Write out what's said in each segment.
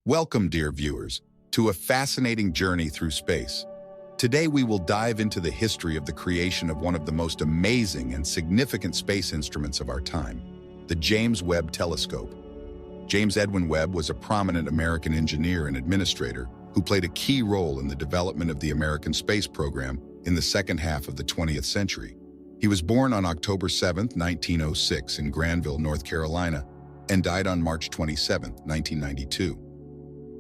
Welcome, dear viewers, to a fascinating journey through space. Today we will dive into the history of the creation of one of the most amazing and significant space instruments of our time, the James Webb Telescope. James Edwin Webb was a prominent American engineer and administrator who played a key role in the development of the American space program in the second half of the 20th century. He was born on October 7, 1906 in Granville, North Carolina, and died on March 27, 1992.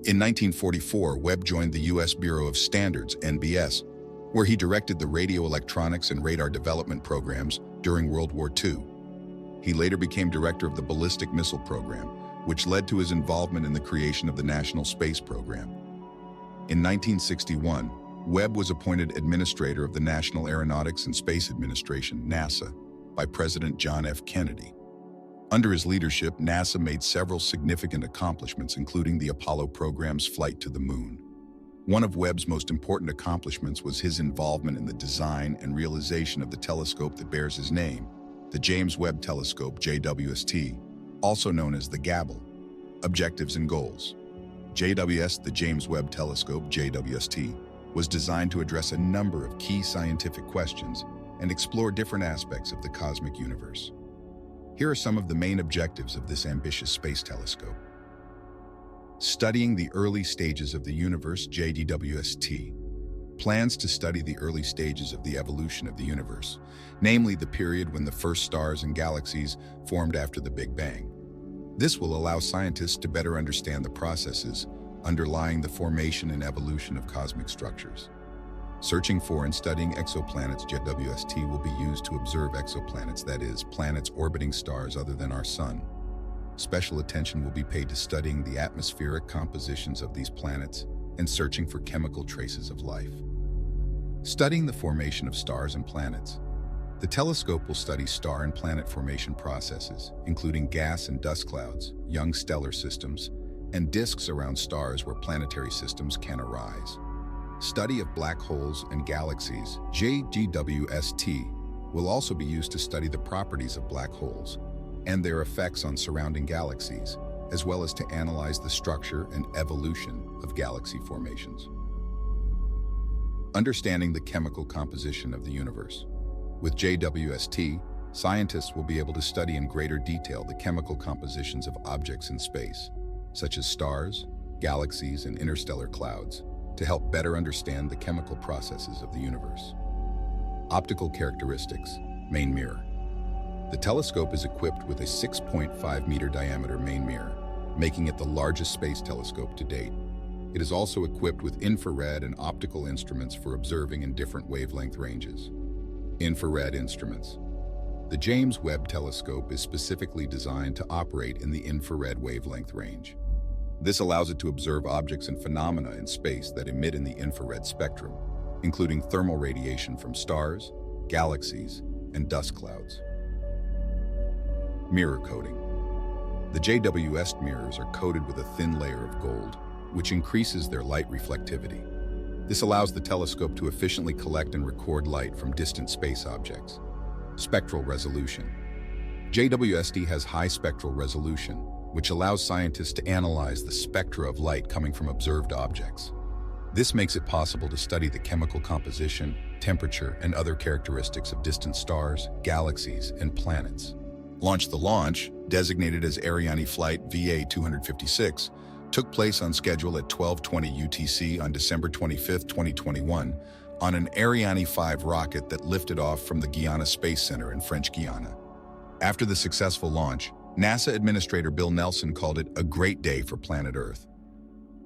In 1944, Webb joined the U.S. Bureau of Standards, NBS, where he directed the radio electronics and radar development programs during World War II. He later became director of the ballistic missile program, which led to his involvement in the creation of the National Space Program. In 1961, Webb was appointed administrator of the National Aeronautics and Space Administration, NASA, by President John F. Kennedy. Under his leadership, NASA made several significant accomplishments, including the Apollo program's flight to the moon. One of Webb's most important accomplishments was his involvement in the design and realization of the telescope that bears his name, the James Webb Telescope, JWST, also known as the GABLE. Objectives and goals. JWST, the James Webb Telescope, JWST, was designed to address a number of key scientific questions and explore different aspects of the cosmic universe. Here are some of the main objectives of this ambitious space telescope. Studying the early stages of the universe, JWST plans to study the early stages of the evolution of the universe, namely the period when the first stars and galaxies formed after the Big Bang. This will allow scientists to better understand the processes underlying the formation and evolution of cosmic structures. Searching for and studying exoplanets, JWST will be used to observe exoplanets, that is, planets orbiting stars other than our Sun. Special attention will be paid to studying the atmospheric compositions of these planets and searching for chemical traces of life. Studying the formation of stars and planets. The telescope will study star and planet formation processes, including gas and dust clouds, young stellar systems, and disks around stars where planetary systems can arise. Study of black holes and galaxies, JWST, will also be used to study the properties of black holes and their effects on surrounding galaxies, as well as to analyze the structure and evolution of galaxy formations. Understanding the chemical composition of the universe. With JWST, scientists will be able to study in greater detail the chemical compositions of objects in space, such as stars, galaxies, and interstellar clouds, to help better understand the chemical processes of the universe. Optical characteristics, main mirror. The telescope is equipped with a 6.5-meter diameter main mirror, making it the largest space telescope to date. It is also equipped with infrared and optical instruments for observing in different wavelength ranges. Infrared instruments. The James Webb Telescope is specifically designed to operate in the infrared wavelength range. This allows it to observe objects and phenomena in space that emit in the infrared spectrum, including thermal radiation from stars, galaxies, and dust clouds. Mirror coating. The JWST mirrors are coated with a thin layer of gold, which increases their light reflectivity. This allows the telescope to efficiently collect and record light from distant space objects. Spectral resolution. JWST has high spectral resolution, which allows scientists to analyze the spectra of light coming from observed objects. This makes it possible to study the chemical composition, temperature, and other characteristics of distant stars, galaxies, and planets. The launch, designated as Ariane Flight VA-256, took place on schedule at 12:20 UTC on December 25, 2021, on an Ariane 5 rocket that lifted off from the Guiana Space Center in French Guiana. After the successful launch, NASA Administrator Bill Nelson called it a great day for planet Earth.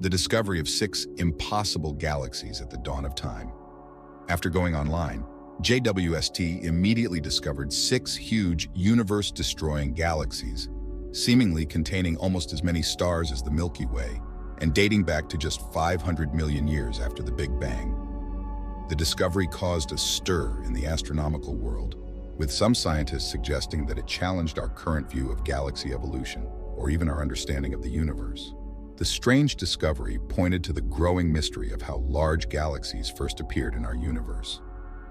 The discovery of 6 impossible galaxies at the dawn of time. After going online, JWST immediately discovered 6 huge, universe-destroying galaxies, seemingly containing almost as many stars as the Milky Way, and dating back to just 500 million years after the Big Bang. The discovery caused a stir in the astronomical world, with some scientists suggesting that it challenged our current view of galaxy evolution, or even our understanding of the universe. The strange discovery pointed to the growing mystery of how large galaxies first appeared in our universe.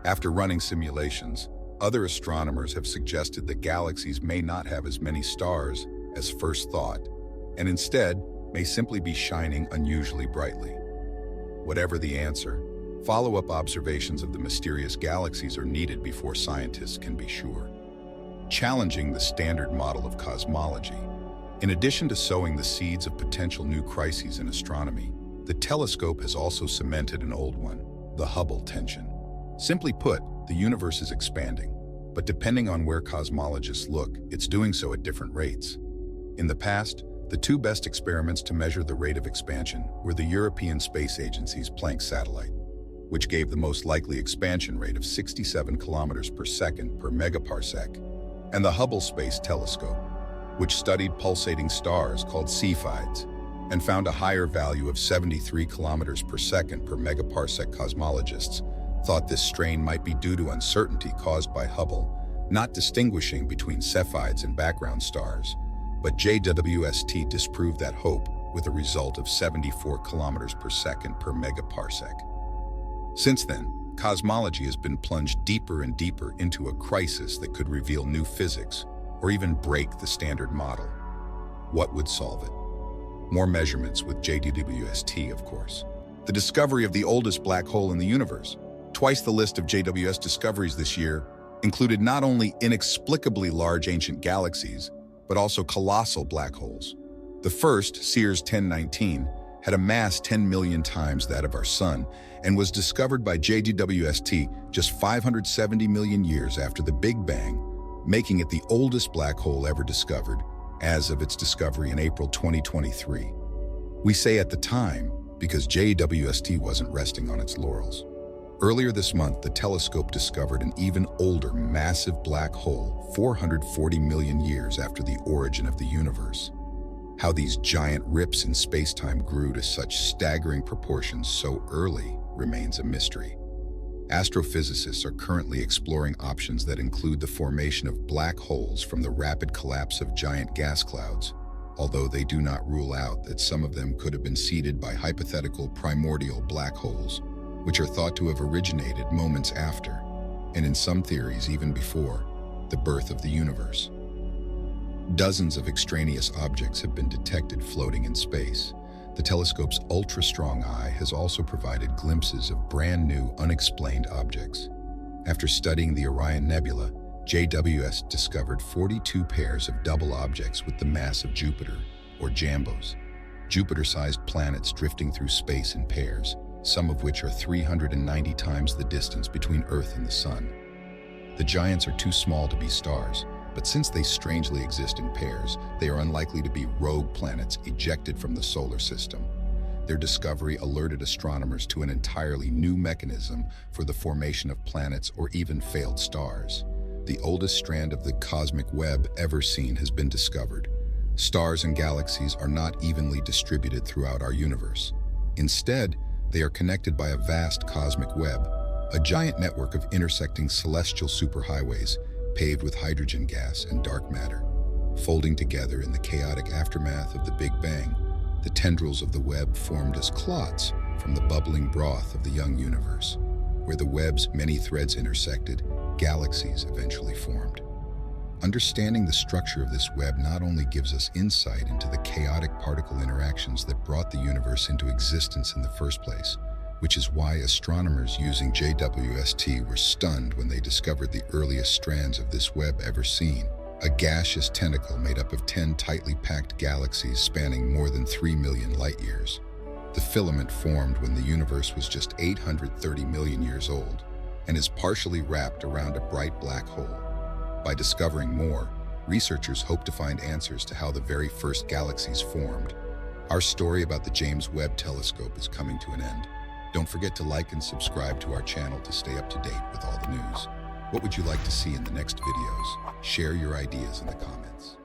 After running simulations, other astronomers have suggested that galaxies may not have as many stars as first thought, and instead may simply be shining unusually brightly. Whatever the answer, follow-up observations of the mysterious galaxies are needed before scientists can be sure. Challenging the standard model of cosmology. In addition to sowing the seeds of potential new crises in astronomy, the telescope has also cemented an old one, the Hubble tension. Simply put, the universe is expanding, but depending on where cosmologists look, it's doing so at different rates. In the past, the two best experiments to measure the rate of expansion were the European Space Agency's Planck satellite, which gave the most likely expansion rate of 67 kilometers per second per megaparsec, and the Hubble Space Telescope, which studied pulsating stars called Cepheids and found a higher value of 73 kilometers per second per megaparsec. Cosmologists thought this strain might be due to uncertainty caused by Hubble not distinguishing between Cepheids and background stars, but JWST disproved that hope with a result of 74 kilometers per second per megaparsec. Since then, cosmology has been plunged deeper and deeper into a crisis that could reveal new physics or even break the standard model. What would solve it? More measurements with JWST, of course. The discovery of the oldest black hole in the universe. Twice the list of JWST discoveries this year included not only inexplicably large ancient galaxies, but also colossal black holes. The first, Sears 1019, had a mass 10 million times that of our Sun and was discovered by JWST just 570 million years after the Big Bang, making it the oldest black hole ever discovered as of its discovery in April 2023. We say at the time because JWST wasn't resting on its laurels. Earlier this month, the telescope discovered an even older massive black hole 440 million years after the origin of the universe. How these giant rips in space-time grew to such staggering proportions so early remains a mystery. Astrophysicists are currently exploring options that include the formation of black holes from the rapid collapse of giant gas clouds, although they do not rule out that some of them could have been seeded by hypothetical primordial black holes, which are thought to have originated moments after, and in some theories even before, the birth of the universe. Dozens of extraneous objects have been detected floating in space. The telescope's ultra-strong eye has also provided glimpses of brand new, unexplained objects. After studying the Orion Nebula, JWST discovered 42 pairs of double objects with the mass of Jupiter, or JAMBOs, Jupiter-sized planets drifting through space in pairs, some of which are 390 times the distance between Earth and the Sun. The giants are too small to be stars, but since they strangely exist in pairs, they are unlikely to be rogue planets ejected from the solar system. Their discovery alerted astronomers to an entirely new mechanism for the formation of planets or even failed stars. The oldest strand of the cosmic web ever seen has been discovered. Stars and galaxies are not evenly distributed throughout our universe. Instead, they are connected by a vast cosmic web, a giant network of intersecting celestial superhighways paved with hydrogen gas and dark matter. Folding together in the chaotic aftermath of the Big Bang, the tendrils of the web formed as clots from the bubbling broth of the young universe. Where the web's many threads intersected, galaxies eventually formed. Understanding the structure of this web not only gives us insight into the chaotic particle interactions that brought the universe into existence in the first place, which is why astronomers using JWST were stunned when they discovered the earliest strands of this web ever seen, a gaseous tentacle made up of 10 tightly packed galaxies spanning more than 3 million light-years. The filament formed when the universe was just 830 million years old and is partially wrapped around a bright black hole. By discovering more, researchers hope to find answers to how the very first galaxies formed. Our story about the James Webb Telescope is coming to an end. Don't forget to like and subscribe to our channel to stay up to date with all the news. What would you like to see in the next videos? Share your ideas in the comments.